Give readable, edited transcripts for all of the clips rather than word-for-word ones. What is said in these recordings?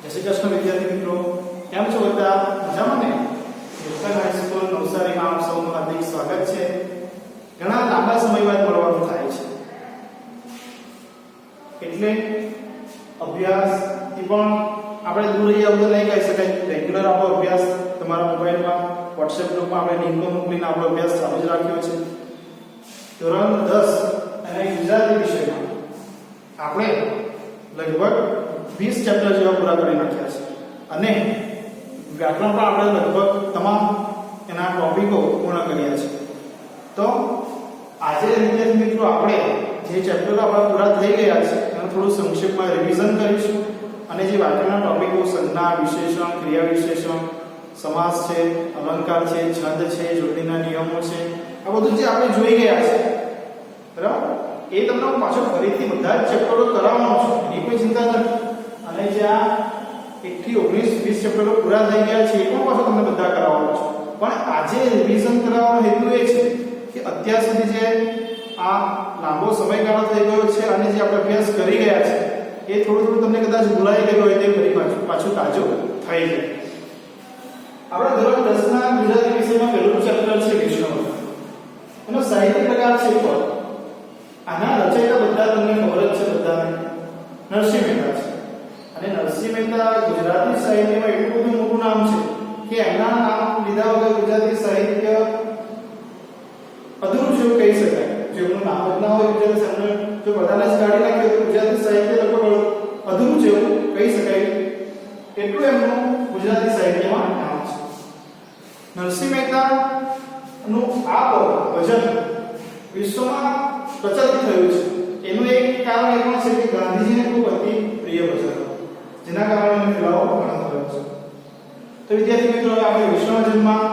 જય શ્રી કૃષ્ણ વિદ્યાર્થી મિત્રો, કેમ છો બધા? મજામાં ને? હિલટન હાઈસ્કૂલ નવસારીમાં આપ સૌનું હાર્દિક સ્વાગત છે. ઘણા લાંબા સમય બાદ મળવાનું થાય છે, એટલે અભ્યાસથી પણ આપણે દૂર રહી આવું તો નહીં કહી શકાય. રેગ્યુલર આપણો અભ્યાસ તમારા મોબાઈલમાં વોટ્સએપ ગ્રુપમાં આપણે લિંકો મોકલીને આપણો અભ્યાસ ચાલુ જ રાખ્યો છે. ધોરણ 10 અને ગુજરાતી વિષયમાં આપણે લગભગ 20 ચેપ્ટર જેવા પૂરા કરી નાખ્યા છે અને વ્યાકરણ પણ આપણે લગભગ તમામ એના ટોપિકો પૂર્ણ કર્યા છે. તો આજે વિદ્યાર્થી મિત્રો આપણે જે ચેપ્ટરો આપણા પૂરા થઈ ગયા છે એનું થોડું સંક્ષેપમાં રિવિઝન કરીશું અને જે વ્યાકરણના ટોપિકો સંજ્ઞા, વિશેષણ, ક્રિયા વિશેષણ, સમાસ છે, અલંકાર છે, છંદ છે, જોડણીના નિયમો છે, આ બધું જે આપણે જોઈ ગયા છે, બરાબર, એ તમને હું પાછો ફરીથી બધા જ ચેપ્ટરો કરાવવાનો છું, એની કોઈ ચિંતા નથી. અને જે આ 1 થી 19 20 ચેપ્ટરો પૂરા થઈ ગયા છે એ પણ પાછો તમને બધા કરાવવાનો છું. પણ આજે રિવિઝન કરાવવાનો હેતુ એ છે કે અત્યાર સુધી જે આ લાંબો સમયગાળો થઈ ગયો છે અને જે આપણે અભ્યાસ કરી ગયા છે એ થોડું તમને કદાચ ભૂલાઈ ગયું હોય તે ફરી પાછું તાજું થઈ જાય. આપણે ધોરણ 10 ના ગુજરાતી વિષયમાં પહેલું ચેપ્ટર છે વિષ્ણુ. એનો સાહિત્ય પ્રકાર છે પદ. આના રચયિતા બધા તમને ખબર જ છે, બધાને નરસિંહ મહેતા છે. અને નરસિંહ મહેતા ગુજરાતી સાહિત્યમાં એટલું બધું મોટું નામ છે કે એમના નામ લીધા વગર ગુજરાતી સાહિત્ય અધૂરું જેવું કહી શકાય. જો એમનું નામ જ ના હોય ગુજરાતી સાહિત્ય, જો બધાને જ કાઢી નાખ્યું તો ગુજરાતી સાહિત્ય લગભગ અધૂરું જેવું કહી શકાય. એટલું એમનું ગુજરાતી સાહિત્યમાં નામ છે. નરસિંહ મહેતા નું આ ભજન વિશ્વમાં પ્રચલિત થયું છે. એનું એક કારણ એ પણ છે કે ગાંધીજીને ખૂબ અતિ પ્રિય ભજન હતું, જેના કારણે ફેલાવો ઘણો થયો છે. તો વિદ્યાર્થી મિત્રો, આપણે વિષ્ણુજનમાં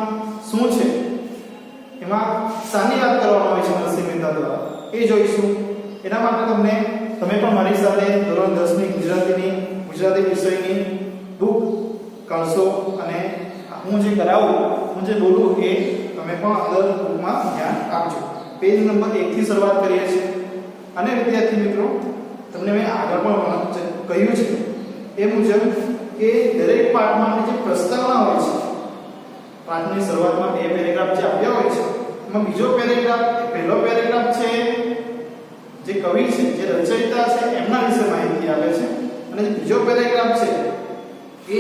શું છે એમાં શાની વાત કરવામાં આવી છે નરસિંહ મહેતા દ્વારા એ જોઈશું. એના માટે તમે પણ મારી સાથે ધોરણ 10 ની ગુજરાતી વિષયની બુક કરશો અને હું જે કરાવું, હું જે બોલું એ તમે પણ અંદર બુકમાં ધ્યાન આપજો. પેજ નંબર 1 થી શરૂઆત કરીએ છીએ. અને વિદ્યાર્થી મિત્રો, તમને મેં આગળ પણ કહ્યું છે એ મુજબ કે દરેક પાઠમાં જે પ્રસ્તાવના હોય છે, પાઠની શરૂઆતમાં 2 પેરેગ્રાફ જે આપ્યા હોય છે, એમાં બીજો પેરેગ્રાફ, પહેલો પેરેગ્રાફ છે જે કવિ છે, જે રચયિતા છે એમના વિશે માહિતી આપે છે, અને જે બીજો પેરેગ્રાફ છે એ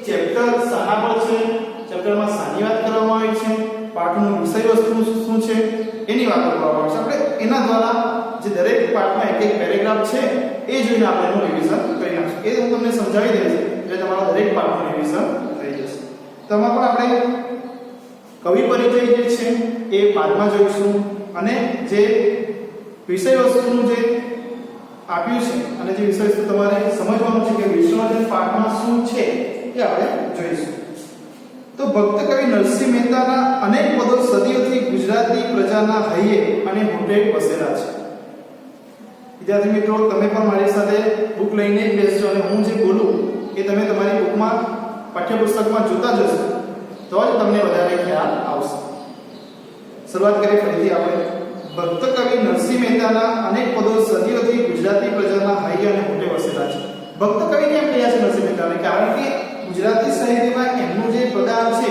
ચેપ્ટર શાના પર છે, ચેપ્ટરમાં શાની વાત કરવામાં આવી છે, પાઠનું વિષય વસ્તુ શું છે એની વાત કરવામાં આવે છે. આપણે એના દ્વારા જે દરેક પાઠમાં એક પેરેગ્રાફ છે એ જોઈને આપણે એનું રિવિઝન કરી નાખીશું. એ હું તમને સમજાવી દઈશ એટલે તમારું દરેક પાઠનું રિવિઝન થઈ જશે. તેમાં પણ આપણે કવિ પરિચય જે છે એ પાઠમાં જોઈશું અને જે વિષય વસ્તુનું જે આપ્યું છે અને જે વિષય વસ્તુ તમારે સમજવાનું છે કે વિશ્વજન પાઠમાં શું છે એ આપણે જોઈશું. તો ભક્ત કવિ નરસિંહ મહેતાના અનેક પદો સદીઓથી ગુજરાતી પ્રજાના હૈયે અને મોઢે વસેલા છે. વિદ્યાર્થી મિત્રો, તમે પણ મારી સાથે બુક લઈને બેસજો અને હું જે બોલું એ તમે તમારી બુકમાં, પાઠ્યપુસ્તકમાં જોતા જશો તો જ તમને વધારે ખ્યાલ આવશે. શરૂઆત કરીએ ફરીથી આપણે. ભક્ત કવિ નરસિંહ મહેતાના અનેક પદો સદીઓથી ગુજરાતી પ્રજાના હૈયે અને મોઢે વસેલા છે. ભક્ત કવિ કેમ કહ્યા છે નરસિંહ મહેતાને? કારણ કે ગુજરાતી સાહિત્યમાં એમનું જે પ્રકાર છે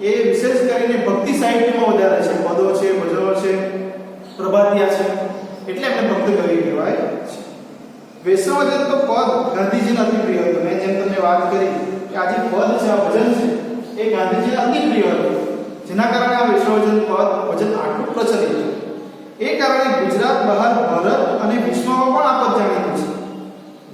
એ વિશેષ કરીને ભક્તિ સાહિત્યમાં વધારે છે. પદો છે, ભજનો છે, પ્રભાતિયા છે, એટલે એમને ભક્ત કવિ કહેવાય છે. વૈષ્ણવજન તો પદ ગાંધીજીને અતિ પ્રિય હતું. મેં જેમ તમને વાત કરી કે આ જે પદ છે, આ ભજન છે એ ગાંધીજીને અતિ પ્રિય હતું, જેના કારણે આ વૈષ્ણવજન પદ ભજન આટલું પ્રચલિત હતું. એ કારણે ગુજરાત બહાર, ભારત અને વિશ્વમાં પણ આ પદ જાણીતું છે.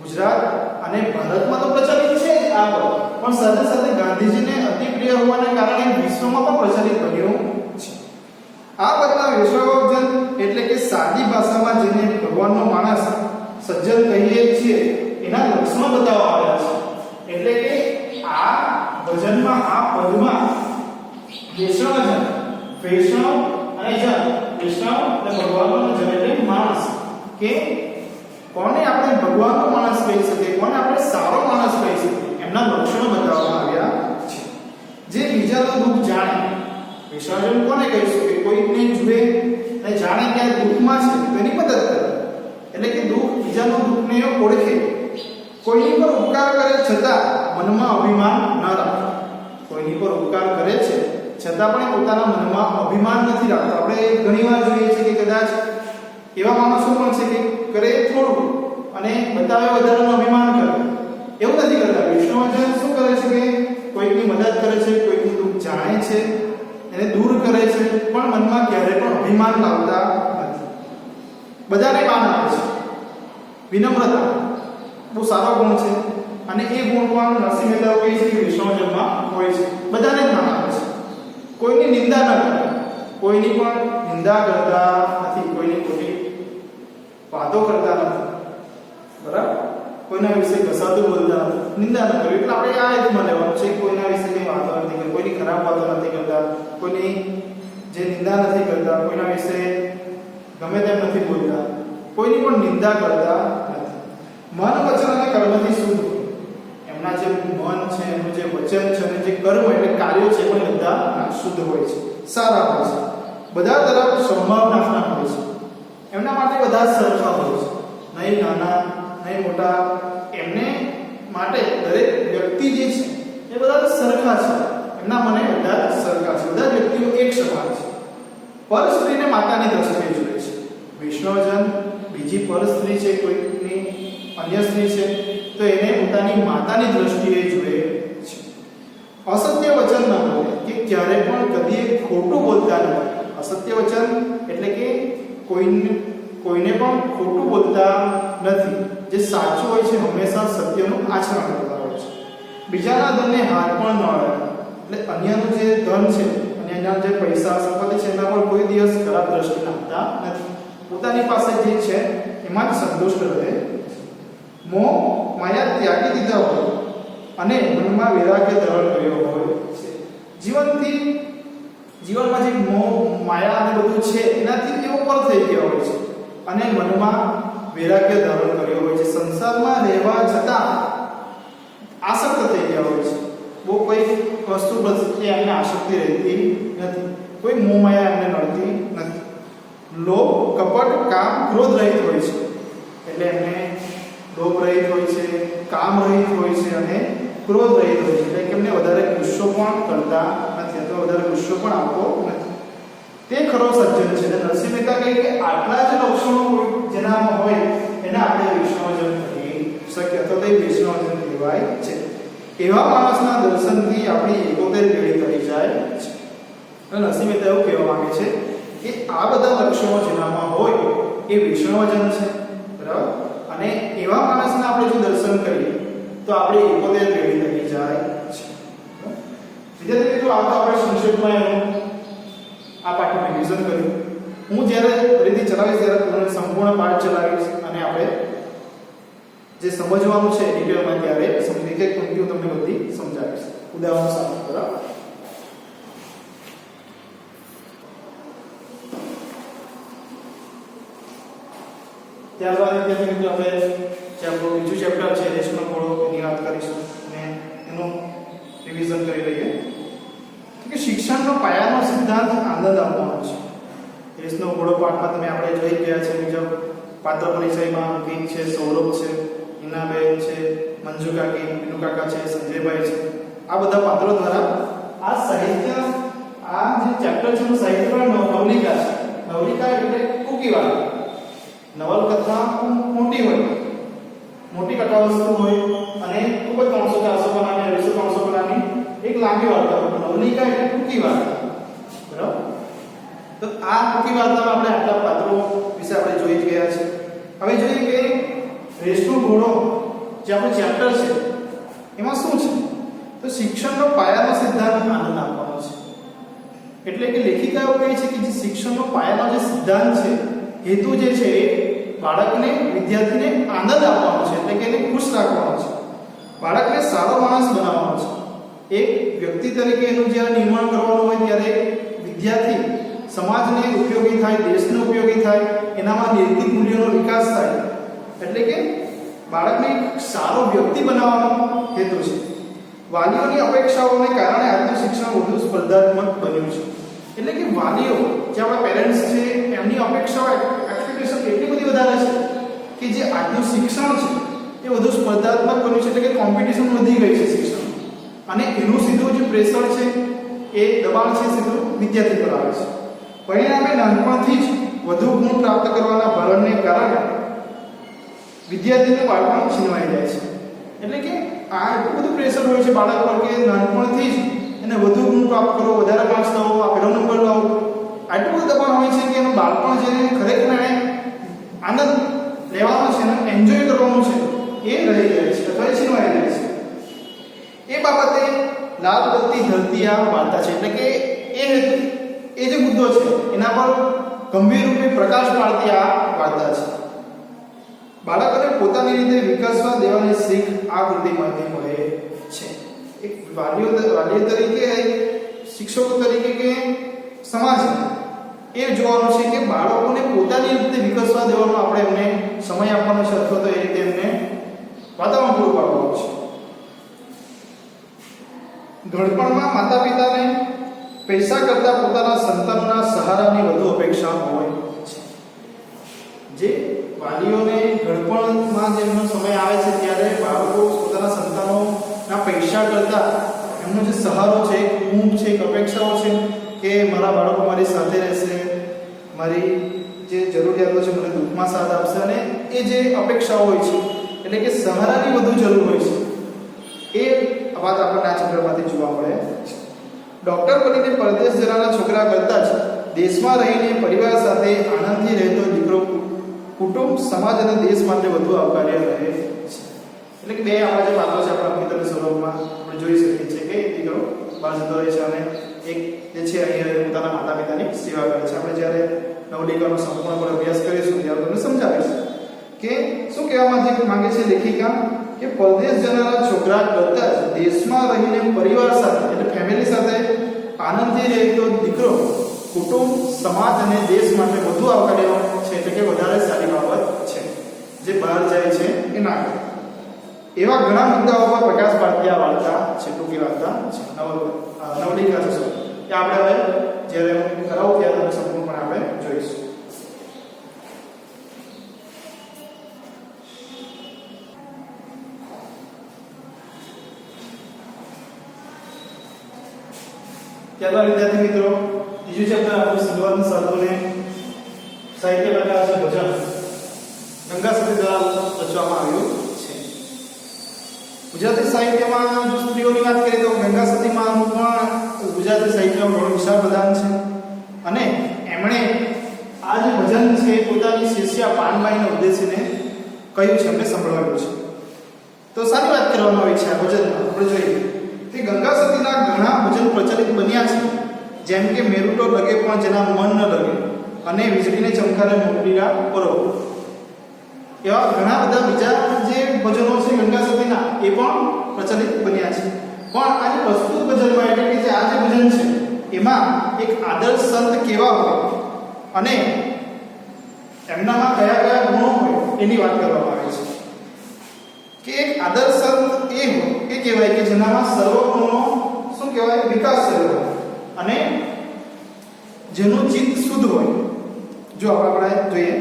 ગુજરાત અને ભારતમાં તો પ્રચલિત છે આ પદ, પણ સાથે સાથે ગાંધીજીને અતિ પ્રિય હોવાને કારણે વિશ્વમાં પણ પ્રચલિત બન્યું છે. આ પદના વૈષ્ણવજન એટલે કે સાદી ભાષામાં જેને ભગવાનનો માણસ, સજ્જન કહીએ છીએ, એના લક્ષણો બતાવવામાં આવ્યા છે. એટલે કે આ ભજનમાં, આ પદમાં વૈષ્ણવજન, વૈષ્ણવ અને જન, વૈષ્ણવ અને ભગવાનનો જન એટલે માણસ, કે કોને આપણે ભગવાનનો માણસ કહી શકીએ, કોને આપણે સારો માણસ કહી શકીએ, એમના લક્ષણો બતાવવામાં આવ્યા છે. જે બીજાનું દુઃખ જાણે, વૈષ્ણવજન કોને કહીશું કે કોઈને જુએ અને જાણે કે દુઃખમાં છે તો એની મદદ કરે, એટલે કે બીજાનું દુઃખને ઓળખે કોઈની પર ઉપકાર કરે છતાં મનમાં અભિમાન ન રાખે. કોઈની પર ઉપકાર કરે છે છતાં પણ પોતાના મનમાં અભિમાન નથી રાખતો. આપણે ઘણીવાર જોઈએ છે કે કદાચ એવા માણસો પણ છે કે કરે થોડું અને બતાવે વધારાનું અભિમાન કરે. એવું નથી કરતા. વિષ્ણુવર્ધન શું કરે છે કે કોઈકની મદદ કરે છે, કોઈકનું દુઃખ જાણે છે, એને દૂર કરે છે, પણ મનમાં ક્યારે પણ અભિમાન લાવતા નથી. બધાને માન આપે છે. વિનમ્રતા બહુ સારો ગુણ છે અને એ ગુણ પણ નરસિંહ મહેતા કહે છે કે વિષ્ણુવર્ધનમાં હોય છે. બધાને જ માન આપે છે. કોઈની નિંદા ન કરે. કોઈની પણ નિંદા કરતા નથી. કોઈની ખોટી વાતો કરતા નથી. બરાબર? કોઈના વિશે કસાતું બોલતા નથી. નિંદા ન કરવી. એટલે આપણે આ એકમાં લેવાનું છે. કોઈના વિશે કંઈ વાતો નથી કરતા, કોઈની ખરાબ વાતો નથી કરતા, કોઈની જે નિંદા નથી કરતા, કોઈના વિશે ગમે તેમ નથી બોલતા, કોઈની પણ નિંદા કરતા નથી. મન, વચન અને કર્મથી શુદ્ધ. એમના જે મન છે, એનું જે વચન છે અને જે કર્મ એટલે કાર્યો છે પણ બધા શુદ્ધ હોય છે, સારા હોય છે. બધા તરફ સંભાવનાના હોય છે. એમના માટે બધા સરખા હોય છે. નહીં નાના, નહીં મોટા. એમને માટે દરેક વ્યક્તિ જે છે એ બધા સરખા છે. એમના મને બધા સરખા છે. બધા વ્યક્તિઓ એક સમાન છે. પર સ્ત્રીને માતાની દ્રષ્ટિએ જુએ છે. વિષ્ણુવર્ધન બીજી પર સ્ત્રી છે, કોઈની અન્ય સ્ત્રી છે, તો એને પોતાની માતાની દ્રષ્ટિએ જુએ છે. અસત્ય વચન ન બોલે કે ક્યારે પણ કદી ખોટું બોલતા નથી. અસત્ય વચન એટલે કે કોઈને પણ ખોટું બોલતા નથી. જે સાચું હોય છે હંમેશા સત્યનું આચરણ કરતા હોય છે. બીજાના ધનને હાથ પણ ન અડાડે. એટલે અન્યનું જે ધન છે, અન્યના જે પૈસા સંપત્તિ છે એના પર કોઈ દિવસ ખરાબ દ્રષ્ટિ નાખતા નથી. પોતાની પાસે જે છે એમાં જ સંતુષ્ટ રહે. મોહ માયા ત્યાગી દીધા હોય અને મનમાં વૈરાગ્ય ધારણ કર્યો હોય છે. જીવનમાં જે મોહ માયા અને બધું છે એનાથી તેઓ પર થઈ ગયા હોય છે અને મનમાં વૈરાગ્ય ધારણ કર્યો હોય છે. સંસારમાં રહેવા છતાં આસક્ત થઈ ગયા હોય છે. બહુ કોઈ વસ્તુ પ્રત્યે એમને આસક્તિ રહેતી નથી. કોઈ મોહ માયા એમને નડતી નથી. લોભ, કપટ, કામ, ક્રોધ રહિત હોય છે. એટલે એમને લોભ રહિત હોય છે, કામ રહિત હોય છે અને ક્રોધ રહિત હોય છે. એટલે કે એમને વધારે ગુસ્સો પણ કરતા નથી અથવા વધારે ગુસ્સો પણ આપવો નથી. તે ખરો સજ્જન છે. નરસિંહ મહેતા કહે કે આટલા જ લક્ષણો જેનામાં હોય એને આપણે વિષ્ણુવર્ધન કહી શકીએ અથવા તો વિષ્ણુવર્ધન કહેવાય છે. એવા માણસના દર્શનથી આપણી 71 પેઢી કરી જાય છે. નરસિંહ મહેતા એવું કહેવા માંગે છે કે આ બધા લક્ષણો જેનામાં હોય એ વિષ્ણુવર્ધન છે. બરાબર? અને એવા માણસના આપણે જો દર્શન કરીએ તો આપણે 71 પેઢી કરી જાય છે. વિદ્યાર્થી મિત્રો, આ તો આપણે સંક્ષેપમાં એનું આ પાઠનું રિવિઝન કર્યું. હું જ્યારે ફરીથી ચલાવીશ ત્યારે તમને સંપૂર્ણ પાઠ ચલાવીશ અને આપણે જે સમજવાનું છે ડિટેલમાં ત્યારે સમજી કે પંક્તિઓ તમને બધી સમજાવીશ ઉદાહરણ સાથે. બરાબર? ત્યારબાદ વિદ્યાર્થી મિત્રો આપણે જે આપણું બીજું ચેપ્ટર છે રેશમનો ઘોડો એની વાત કરીશું અને એનું રિવિઝન કરી લઈએ. કે શિક્ષણનો પાયાનો સિદ્ધાંત આનંદ આપવાનો છે. રેશનો ઘોડો પાઠમાં તમે આપણે જોઈ ગયા છે મુજબ પાત્ર પરિચયમાં અંકિત છે, સૌરભ છે, હિનાબેન છે, મંજુ કાકી, વિનુ કાકા છે, સંજયભાઈ છે. આ બધા પાત્રો દ્વારા આ સાહિત્ય, આ જે ચેપ્ટર છે એનું સાહિત્ય નવલિકા છે. નવલિકા એટલે ટૂંકી વાત. નવલકથા મોટી હોય, મોટી કથાવસ્તુ હોય અને ખૂબ જ 300-400 પાનાની, 200-300 પાનાની એક લાંબી વાર્તા હોય. નવલિકા એટલે ટૂંકી વાર્તા. બરાબર? તો આ ટૂંકી વાર્તામાં આપણે આટલા પાત્રો વિશે આપણે જોઈ ગયા છે. હવે જોઈએ કે રેશનો ઘોડો જે આપણું ચેપ્ટર છે એમાં શું છે? તો શિક્ષણનો પાયાનો સિદ્ધાંત આનંદ આપવાનો છે. એટલે કે લેખિકા એવું કહે છે કે જે શિક્ષણનો પાયાનો જે સિદ્ધાંત છે, હેતુ જે છે એ બાળકને, વિદ્યાર્થીને આનંદ આપવાનો છે. એટલે કે એને ખુશ રાખવાનો છે. બાળકને સારો માણસ બનાવવાનો છે. એક વ્યક્તિ તરીકે એનું જ્યારે નિર્માણ કરવાનું હોય ત્યારે વિદ્યાર્થી સમાજને ઉપયોગી થાય, દેશને ઉપયોગી થાય, એનામાં નૈતિક મૂલ્યોનો વિકાસ થાય. એટલે કે બાળકને સારો વ્યક્તિ બનાવવાનો હેતુ છે. વાલીઓની અપેક્ષાઓને કારણે આજનું શિક્ષણ વધુ સ્પર્ધાત્મક બન્યું છે. એટલે કે વાલીઓ, જે આપણા પેરેન્ટ્સ છે, એમની અપેક્ષાઓ, એક્સપેક્ટેશન એટલી બધી વધારે છે કે જે આજનું શિક્ષણ છે એ વધુ સ્પર્ધાત્મક બન્યું છે, એટલે કે કોમ્પિટિશન વધી ગઈ છે શિક્ષણ, અને એનું સીધું જે પ્રેશર છે એ દબાણ છે સીધું વિદ્યાર્થી પર આવે છે. પરિણામે નાનપણથી જ વધુ ગુણ પ્રાપ્ત કરવાના ભારણને કારણે વિદ્યાર્થીનું બાળપણ છીનવાઈ જાય છે. એટલે કે આ એટલું બધું પ્રેશર હોય છે બાળક પર કે નાનપણથી જ એને વધુ ગુણ પ્રાપ્ત કરો, વધારે માર્ક્સ લાવો, આ પહેલો નંબર લાવો, આટલું બધું દબાણ હોય છે કે એનું બાળપણ છે એને ખરેખર આનંદ લેવાનો છે ને એન્જોય કરવાનું છે એ રહી જાય છે અથવા છીનવાઈ જાય છે. એ બાબતે લાલ બત્તી ઝળતી આ વાર્તા છે, એટલે કે એ જે મુદ્દો છે એના પર ગંભીર રૂપે પ્રકાશ પાડતી આ વાર્તા છે. બાળકોને પોતાની રીતે વિકસવા દેવાની શીખ આ કૃતિમાંથી મળે છે. એક વાલીઓ તરીકે, શિક્ષકો તરીકે કે સમાજ એ જોવાનું છે કે બાળકોને પોતાની રીતે વિકસવા દેવાનો આપણે એમને સમય આપવાનો છે અથવા તો એ રીતે એમને વાતાવરણ પૂરું પાડવાનું છે. ઘડપણમાં માતા પિતાને પૈસા કરતા પોતાના સંતાનોના સહારાની વધુ અપેક્ષા હોય છે. જે વાલીઓને ઘડપણમાં જેમનો સમય આવે છે ત્યારે બાળકો પોતાના સંતાનોના પૈસા કરતા એમનો જે સહારો છે, ઊંઘ છે, અપેક્ષાઓ છે કે મારા બાળકો મારી સાથે રહેશે, મારી જે જરૂરિયાતો છે મને દુઃખમાં સાથ આપશે, અને એ જે અપેક્ષાઓ હોય છે એટલે કે સહારાની વધુ જરૂર હોય છે. એ વાત આપણને આ ચિત્રમાંથી જોવા મળે છે. ડોક્ટર બનીને પરદેશ જનારા છોકરા કરતાં જ દેશમાં રહીને પરિવાર સાથે આનંદથી રહેતો દીકરો કુટુંબ, સમાજ અને દેશ માટે વધુ આવકાર્ય રહે છે. એટલે કે બે આપણા જે પાત્રો છે આપણા મિત્રના સ્વરૂપમાં આપણે જોઈ શકીએ છીએ કે દીકરો બહાર જતો રહે છે અને એક જે છે અહીંયા પોતાના માતા પિતાની સેવા કરે છે. આપણે જ્યારે નવલિકાનો સંપૂર્ણ અભ્યાસ કરીશું ત્યારે તમને સમજાવીશું કે શું કહેવા માંગે છે લેખિકા કે પરદેશ જનારા છોકરા કરતા જ દેશમાં રહીને પરિવાર સાથે એટલે ફેમિલી સાથે આનંદથી રહેતો દીકરો કુટુંબ, સમાજ અને દેશ માટે વધુ આવકાર્ય છે, એટલે કે વધારે સારી બાબત છે જે બહાર જાય છે એ ના કરે. એવા ઘણા મુદ્દાઓ પર પ્રકાશ પાડતી આ વાર્તા છે, ટૂંકી વાર્તા છે, નવલિકા છે. કે આપણે હવે જ્યારે હું કરાવું ત્યારે તમે સંપૂર્ણપણે આપણે જોઈશું. ત્યારબાદ વિદ્યાર્થી મિત્રો ત્રીજું ચેપ્ટર આપણું શરૂઆતના સાધુને સાહિત્ય પ્રકાર છે ભજન, ગંગા સતી દ્વારા રચવામાં આવ્યું છે. ગુજરાતી સાહિત્યમાં જો સ્ત્રીઓની વાત કરીએ તો ગંગા સતીમાં પણ ગુજરાતી સાહિત્યમાં ઘણું વિશાળ પ્રદાન છે, અને એમણે આ જે ભજન છે પોતાની શિષ્યા પાનબાઈને ઉદ્દેશીને કહ્યું છે, એમને સંભળાવ્યું છે. તો સારી વાત કરવામાં આવી છે આ ભજનમાં. આપણે જોઈએ કે ગંગા સતીના ઘણા ભજન પ્રચલિત બન્યા છે, જેમ કે મેરુટો લગે પણ જેના મન ન લગે અને વીજળીને ચમકારે મોકલીના પરો. એવા ઘણા બધા બીજા જે ભજનો છે ગંગા સતીના એ પણ પ્રચલિત બન્યા છે. પણ આ જે પ્રસ્તુત ભજનમાં એટલે કે જે આ જે ભજન છે એમાં એક આદર્શ સંત કેવા હોય અને એમનામાં કયા કયા ગુણો હોય એની વાત કરવામાં આવે છે. કે એક આદર્શ સંત એ હોય કે કહેવાય કે જેનામાં સર્વ ગુણોનો શું કહેવાય વિકાસ થયો હોય અને જેનું ચિત્ત શુદ્ધ હોય. જો આપણે જોઈએ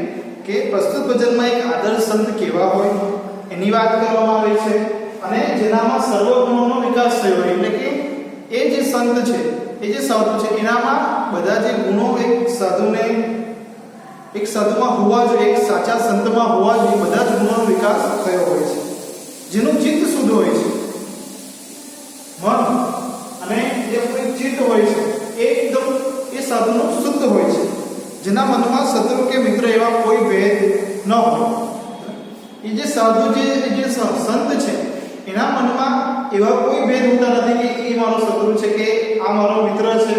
કે પ્રસ્તુત ભજનમાં એક આદર્શ સંત કેવા હોય એની વાત કરવામાં આવે છે, અને જેનામાં સર્વ ગુણોનો વિકાસ થયો હોય એટલે કે એ જે સંત છે એ જે સાધુ છે એનામાં બધા જે ગુણો એક સાધુમાં હોવા જોઈએ, એક સાચા સંતમાં હોવા જોઈએ, બધા જ ગુણોનો વિકાસ થયો હોય છે. જેનું ચિત્ત શુદ્ધ હોય છે, મન અને જે ચિત્ત હોય છે એ એકદમ એ સાધુનું શુદ્ધ હોય છે, જેના મનમાં શત્રુ કે મિત્ર એવા કોઈ ભેદ ન હોય. એ જે સાધુ જે સંત છે એના મનમાં એવા કોઈ ભેદ હોતા નથી કે એ મારો શત્રુ છે કે આ મારો મિત્ર છે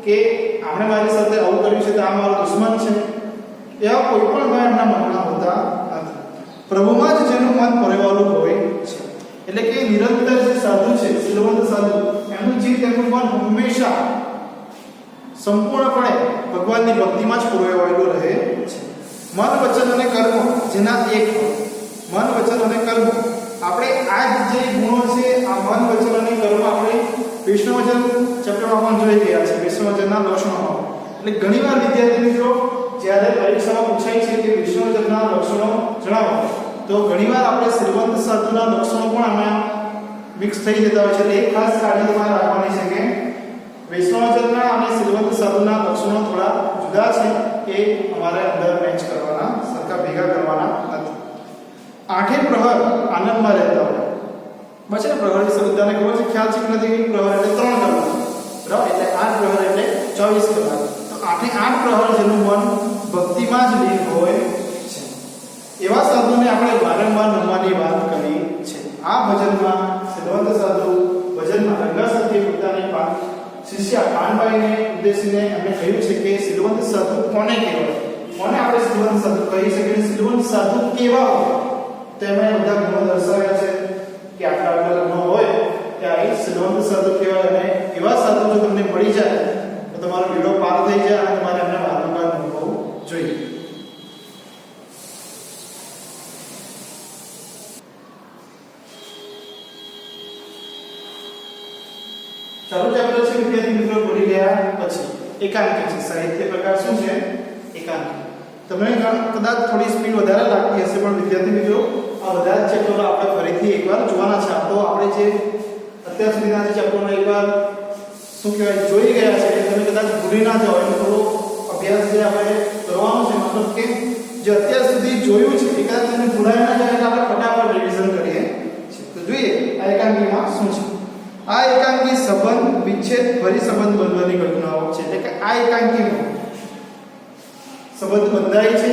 કે આપણે મારી સાથે આવું કર્યું છે તો આ મારો દુશ્મન છે. એવા કોઈ પણ ભાવ એમના મનમાં હોતા નથી. પ્રભુમાં જ જેનું મન પરેવાળું હોય છે, એટલે કે નિરંતર જે સાધુ છે, શીલવંત સાધુ, એમનું ચિત્ત, એમનું મન હંમેશા સંપૂર્ણપણે ભગવાનની ભક્તિમાં જ પરોવાયેલું રહે છે. મન, વચન અને કર્મ જેના એક મન, વચન અને કર્મ, આપણે આ જે ગુણો છે આ મન, વચન અને કર્મ આપણે વિષ્ણુવચન ચેપ્ટરમાં પણ જોઈ ગયા છે, વિષ્ણુવચનના લક્ષણો. એટલે ઘણીવાર વિદ્યાર્થી મિત્રો જ્યારે પરીક્ષામાં પૂછાય છે કે વિષ્ણુવચનના લક્ષણો જણાવો, તો ઘણીવાર આપણે સિલવંત સાધુના લક્ષણો પણ આમાં મિક્સ થઈ જતા હોય છે. એટલે એક ખાસ કાળજી રાખવાની છે કે વૈષ્ણવજનના અને સિલવંત સાધુના લક્ષણો થોડા જુદા છે, એ અમારે અંદર મેચ કરવાના, સરખા ભેગા કરવાના નથી. આઠે પ્રહર આનંદમાં રહેતા હોય. બસ ને, પ્રહર વિશે બધાને ખબર છે, ખ્યાલ છે કે નથી? પ્રહર એટલે 3 કલાક, બરાબર? એટલે 8 પ્રહર એટલે 24 કલાક. તો આઠે 8 પ્રહર જેનું મન ભક્તિમાં જ લીન હોય છે, એવા સાધુને આપણે વારંવાર નમવાની વાત કરી છે. આ ભજનમાં સિલવંત સાધુ ભજનમાં રંગાસરથી પોતાની શિષ્ય કાનભાઈને ઉદ્દેશીને એમણે કહ્યું છે કે સિલવંત સાધુ કોને કહેવાય, કોને આપણે સિલવંત સાધુ કહી શકીએ, સિલવંત સાધુ કેવા હોય. તો એમણે બધા ગુણો દર્શાવ્યા છે કે આટલા ગુણો હોય ત્યારે સિલવંત સાધુ કહેવાય. અને એવા સાધુ જો તમને મળી જાય તો તમારો બેડો પાર થઈ જાય અને તમારે એમને વારંવાર અનુભવવું જોઈએ. ચાલો ચેપ્ટર છે વિદ્યાર્થી મિત્રો બોલી ગયા પછી એકાંકી છે. સાહિત્ય પ્રકાર શું છે? એકાંકી. તમને કદાચ થોડી સ્પીડ વધારે લાગતી હશે, પણ વિદ્યાર્થી મિત્રો આ બધા જ ચેપ્ટરો આપણે ફરીથી એકવાર જોવાના છે. તો આપણે જે અત્યાર સુધીના જે ચેપ્ટરોને એકવાર શું કહેવાય જોઈ ગયા છે, તમે કદાચ ભૂલી ના જાઓ. એનો થોડો અભ્યાસ જે આપણે કરવાનો છે, મતલબ કે જે અત્યાર સુધી જોયું છે એ કદાચ તમને ભૂલાય ના જાય, એટલે આપણે ફટાફટ રિવિઝન કરીએ છીએ. તો જોઈએ આ એકાંકીમાં શું છે. આ એકાંકી સંબંધ વિચ્છેદ ફરી સંબંધ બંધવાની ઘટનાઓ છે. એટલે કે આ એકાંકીમાં સંબંધ બંધાય છે,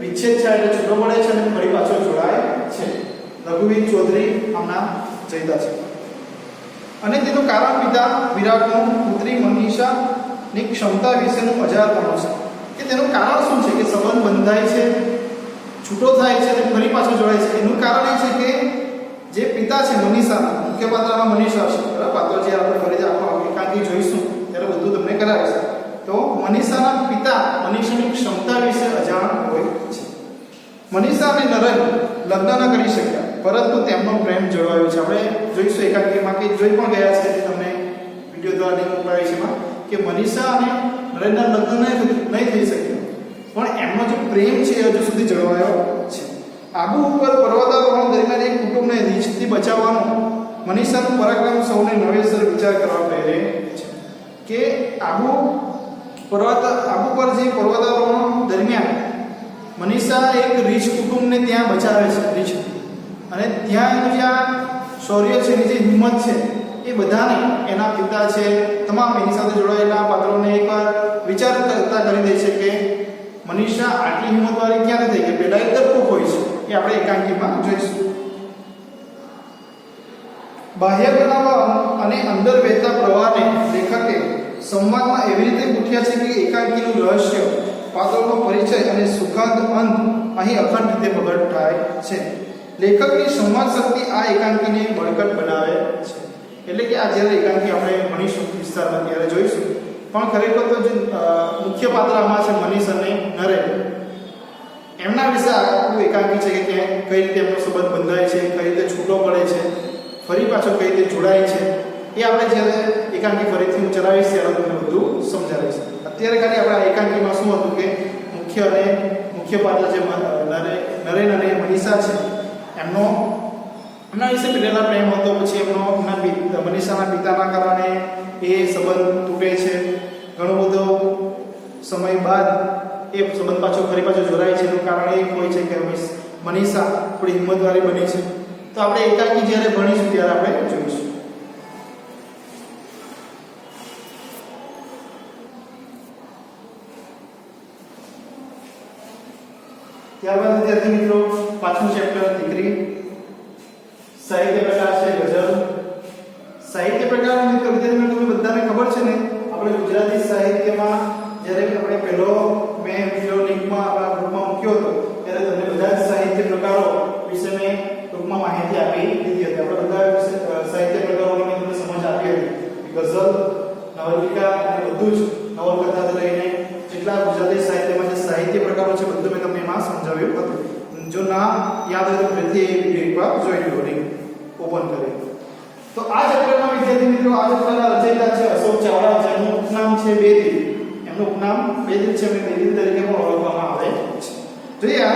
વિચ્છેદ છે એટલે છૂટો પડે છે અને ફરી પાછો જોડાય છે. રઘુવીર ચૌધરી આમના જયતા છે. અને તેનું કારણ પિતા વિરાટનું પુત્રી મનીષાની ક્ષમતા વિશેનું અજાણપણું છે. કે તેનું કારણ શું છે કે સંબંધ બંધાય છે, છૂટો થાય છે અને ફરી પાછો જોડાય છે. એનું કારણ એ છે કે જે પિતા છે મનીષાના, મુખ્ય પાત્રમાં મનીષા છે, બરાબર? પાત્ર જે આપણે ફરી આખો એકાંકી જોઈશું ત્યારે બધું તમને કરાવીશ. તો મનીષાના પિતા મનીષાની ક્ષમતા વિશે અજાણ હોય છે. મનીષા અને નરેન લગ્ન ન કરી શક્યા, પરંતુ તેમનો પ્રેમ જળવાયો છે. આપણે જોઈશું એકાંકીમાં કે જોઈ પણ ગયા છે, તમને વિડીયો દ્વારા લિંક મોકલાવી છે એમાં, કે મનીષા અને નરેનના લગ્ન નહીં થઈ શક્યા, પણ એમનો જે પ્રેમ છે એ હજુ સુધી જળવાયો છે. આબુ ઉપર પર્વતારોહણ દરમિયાન એક કુટુંબને રીંછથી બચાવવાનું મનીષાનું પરાક્રમ સૌને નવેસર વિચાર કરવા પ્રેરે છે. કે આબુ પર જે પર્વતારોહણ દરમિયાન મનીષા એક રીંછ કુટુંબને ત્યાં બચાવે છે, રીંછથી. અને ત્યાં એનું જે શૌર્ય છે, એની જે હિંમત છે, એ બધાને એના પિતા છે, તમામ એની સાથે જોડાયેલા પાત્રોને એકવાર વિચાર કરતા કરી દે છે કે મનીષા આટલી હિંમતવાળી ક્યારે થઈ કે પહેલા એ ડરપોક હોય છે. એ આપણે એકાંકીમાં જોઈશું. બાહ્ય બનાવવા અને અંદર વહેતા પ્રવાહને લેખકે સંવાદમાં એવી રીતે પૂછ્યા છે કે એકાંકીનું રહસ્ય, પાત્રનો પરિચય અને સુખદ અંત અહીં અખંડ રીતે પ્રગટ થાય છે. લેખકની સંવાદ શક્તિ આ એકાંકીને બળકટ બનાવે છે. એટલે કે આ જ્યારે એકાંકી આપણે ભણીશું વિસ્તારમાં ત્યારે જોઈશું. પણ ખરેખર તો જે મુખ્ય પાત્ર આમાં છે મનીષ અને નરેન, એમના વિશે આખું એકાંકી છે કે કઈ રીતે એમનો સંબંધ બંધાય છે, કઈ રીતે છૂટો પડે છે, ફરી પાછો કઈ રીતે જોડાય છે, એ આપણે જ્યારે એકાંકી ફરીથી હું ચલાવીશ ત્યારે તમને બધું સમજાવીશ. અત્યારે ખાલી આપણે આ એકાંકીમાં શું હતું કે મુખ્ય પાત્ર જે નરેન અને મનીષા છે, એમના વિશે પહેલા પ્રેમ હતો, પછી મનીષાના પિતાના કારણે એ સંબંધ તૂટે છે. ઘણો બધો સમય બાદ એ સંબંધ પાછો ફરી પાછો જોડાય છે. એનું કારણ એ હોય છે કે મનીષા થોડી હિંમતવાળી બની છે. તો આપણે એકાંકી જ્યારે ભણીશું ત્યારે આપણે જોઈશું. ત્યારબાદ વિદ્યાર્થી મિત્રો પાંચમું ચેપ્ટર દીકરી. સાહિત્ય પ્રકાર છે ગઝલ. સાહિત્ય પ્રકાર વિદ્યાર્થી મિત્રો બધાને ખબર છે ને, આપણે ગુજરાતી સાહિત્યમાં જ્યારે આપણે પહેલો મેં વિડિયો લિંકમાં આપણા ગ્રુપમાં મૂક્યો હતો ત્યારે તમને બધા જ સાહિત્ય પ્રકારો વિશે મેં ટૂંકમાં માહિતી આપી દીધી હતી. આપણે બધા સાહિત્ય પ્રકારોની મેં તમને સમજ આપી હતી. ગઝલ, નવલિકા અને બધું જ નવલકથાથી લઈને જેટલા ગુજરાતી સાહિત્યમાં જે સાહિત્ય પ્રકારો છે બધું મેં તમને એમાં સમજાવ્યું હતું. જો ના યાદ હોય તો ફરીથી એ વિડિયો એકવાર જોઈ લો, લિંક ઓપન કરી. તો આ ચેપ્ટરમાં વિદ્યાર્થી મિત્રો આ ચેપ્ટરના રચયિતા છે અશોક ચાવડા, જેમનું ઉપનામ છે બેદિલ. એમનું ઉપનામ બેદિલ છે, એમને બેદિલ તરીકે પણ ઓળખવામાં આવે છે. જોઈએ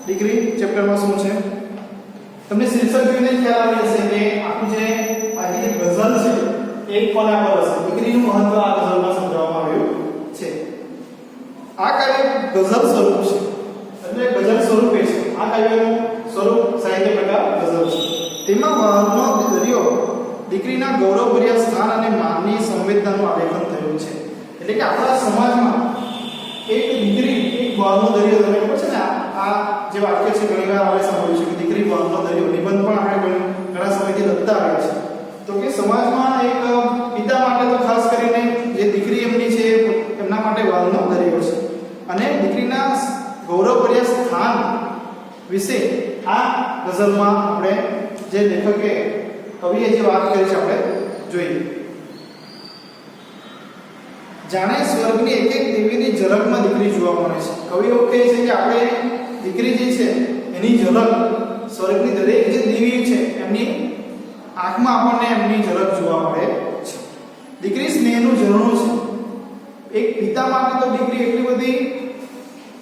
દીકરી ચેપ્ટરમાં શું છે તમને શીર્ષક જોઈને ખ્યાલ આવી જશે કે આખું જે આ જે ગઝલ છે એક કોના પર હશે દીકરીનું મહત્વ આ ગઝલમાં સમજાવવામાં આવ્યું છે આ કાવ્ય ગઝલ સ્વરૂપ છે એટલે ગઝલ સ્વરૂપે છે આ કાવ્યનું સ્વરૂપ સાહિત્ય પ્રકાર ગઝલ છે તેમાં વાહનો દરિયો દીકરીના ગૌરવભર્યા સ્થાન અને માનની સંવેદનાનું આલેખન થયું છે એટલે કે આપણા સમાજમાં એક દીકરી એક વાહનો દરિયો તમને ખબર છે ને આ જે વાક્ય છે ઘણી વાર આપણે સાંભળ્યું છે કે દીકરી વાહનો દરિયો નિબંધ પણ આપણે ઘણા સમયથી લખતા આવ્યા છે તો કે સમાજમાં એક પિતા માટે તો ખાસ કરીને જે દીકરી એમની છે એમના માટે વાહનો દરિયો છે અને દીકરીના ગૌરવભર્યા સ્થાન વિશે આ ગઝલમાં આપણે જે લેખકે કવિએ જે વાત કરી છે આપણે જોઈએ જાણે સ્વર્ગની એક એક દેવીની ઝલકમાં દીકરી જોવા મળે છે કવિ એવું કહે છે કે આપણે દીકરી જે છે એની ઝલક સ્વર્ગની દરેક જે દેવી છે એમની આંખમાં આપણને એમની ઝલક જોવા મળે છે દીકરી સ્નેહનું ઝરણું છે એક પિતા માટે તો દીકરી એટલી બધી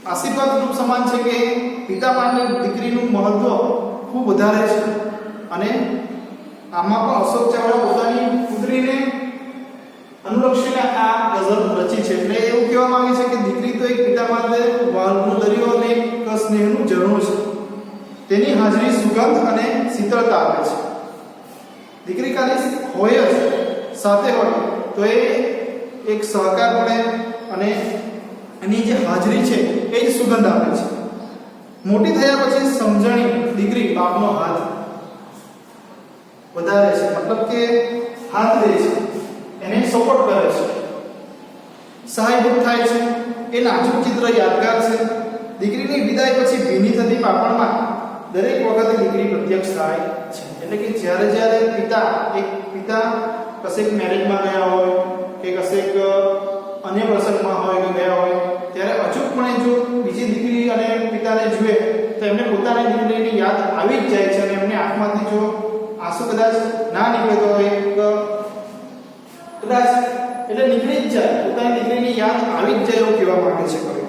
આશીર્વાદ રૂપ સમાન છે કે પિતા માટે દીકરીનું મહત્વ ખૂબ વધારે છે અને આમાં પણ અશોક ચાવડા પોતાની પુત્રીને અનુલક્ષીને આ ગઝલ રચી છે એટલે એવું કહેવા માંગે છે કે દીકરી તો એક પિતા માટે વાલનો દરિયો અને એક સ્નેહનું ઝરણું છે તેની હાજરી સુગંધ અને શીતળતા આપે છે દીકરી ખાલી હોય જ સાથે હોય તો એ એક સહકાર મળે અને એની જે હાજરી છે એ જ સુગંધ આપે છે મોટી થયા પછી સમજણી દીકરી બાપનો હાથ વધારે છે મતલબ કે હાથ દે છે એને સપોર્ટ કરે છે સહાયભૂત થાય છે એ નાજુક ચિત્ર યાદગાર છે દીકરીની વિદાય પછી ભીની થતી પાપણમાં દરેક વખતે દીકરી પ્રત્યક્ષ થાય છે એટલે કે જ્યારે પિતા કશેક મેરેજમાં ગયા હોય કે કશેક અન્ય પ્રસંગમાં હોય કે ગયા હોય ત્યારે અચૂકપણે જો બીજી દીકરી અને પિતાને જુએ તો એમને પોતાની દીકરીની યાદ આવી જ જાય છે અને એમની આંખમાંથી જો આંસુ કદાચ ના નીકળે તો કદાચ એટલે નીકળી જ જાય પોતાની દીકરીની યાદ આવી જ જાય એવું કહેવા માંગે છે કવિ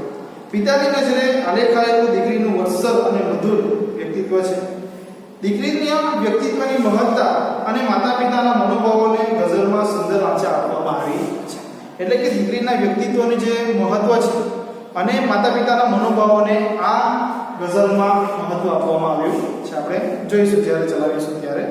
પિતાની નજરે આલેખાયેલું દીકરીનું વત્સલ અને મધુર વ્યક્તિત્વ છે દીકરીના વ્યક્તિત્વની મહત્તા અને માતા પિતાના મનોભાવોને ગઝલમાં સુંદર વાંચા આપવામાં આવી છે એટલે કે દીકરીના વ્યક્તિત્વનું જે મહત્વ છે અને માતા પિતાના મનોભાવોને આ ગઝલમાં મહત્વ આપવામાં આવ્યું છે આપણે જોઈશું જ્યારે ચલાવીશું ત્યારે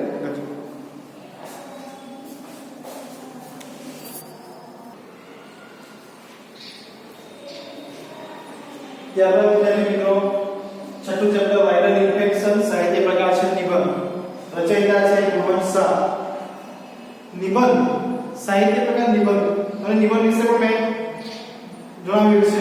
ત્યારબાદ વિદ્યાર્થી મિત્રો છઠ્ઠું ચેપ્ટર વાયરલ ઇન્ફેક્શન સાહિત્ય પ્રકાશન નિબંધ રચયિતા છે ગુણવંત શાહ નિબંધ સાહિત્ય પ્રકાર નિબંધ અને નિબંધ વિશે પણ મેં જણાવ્યું છે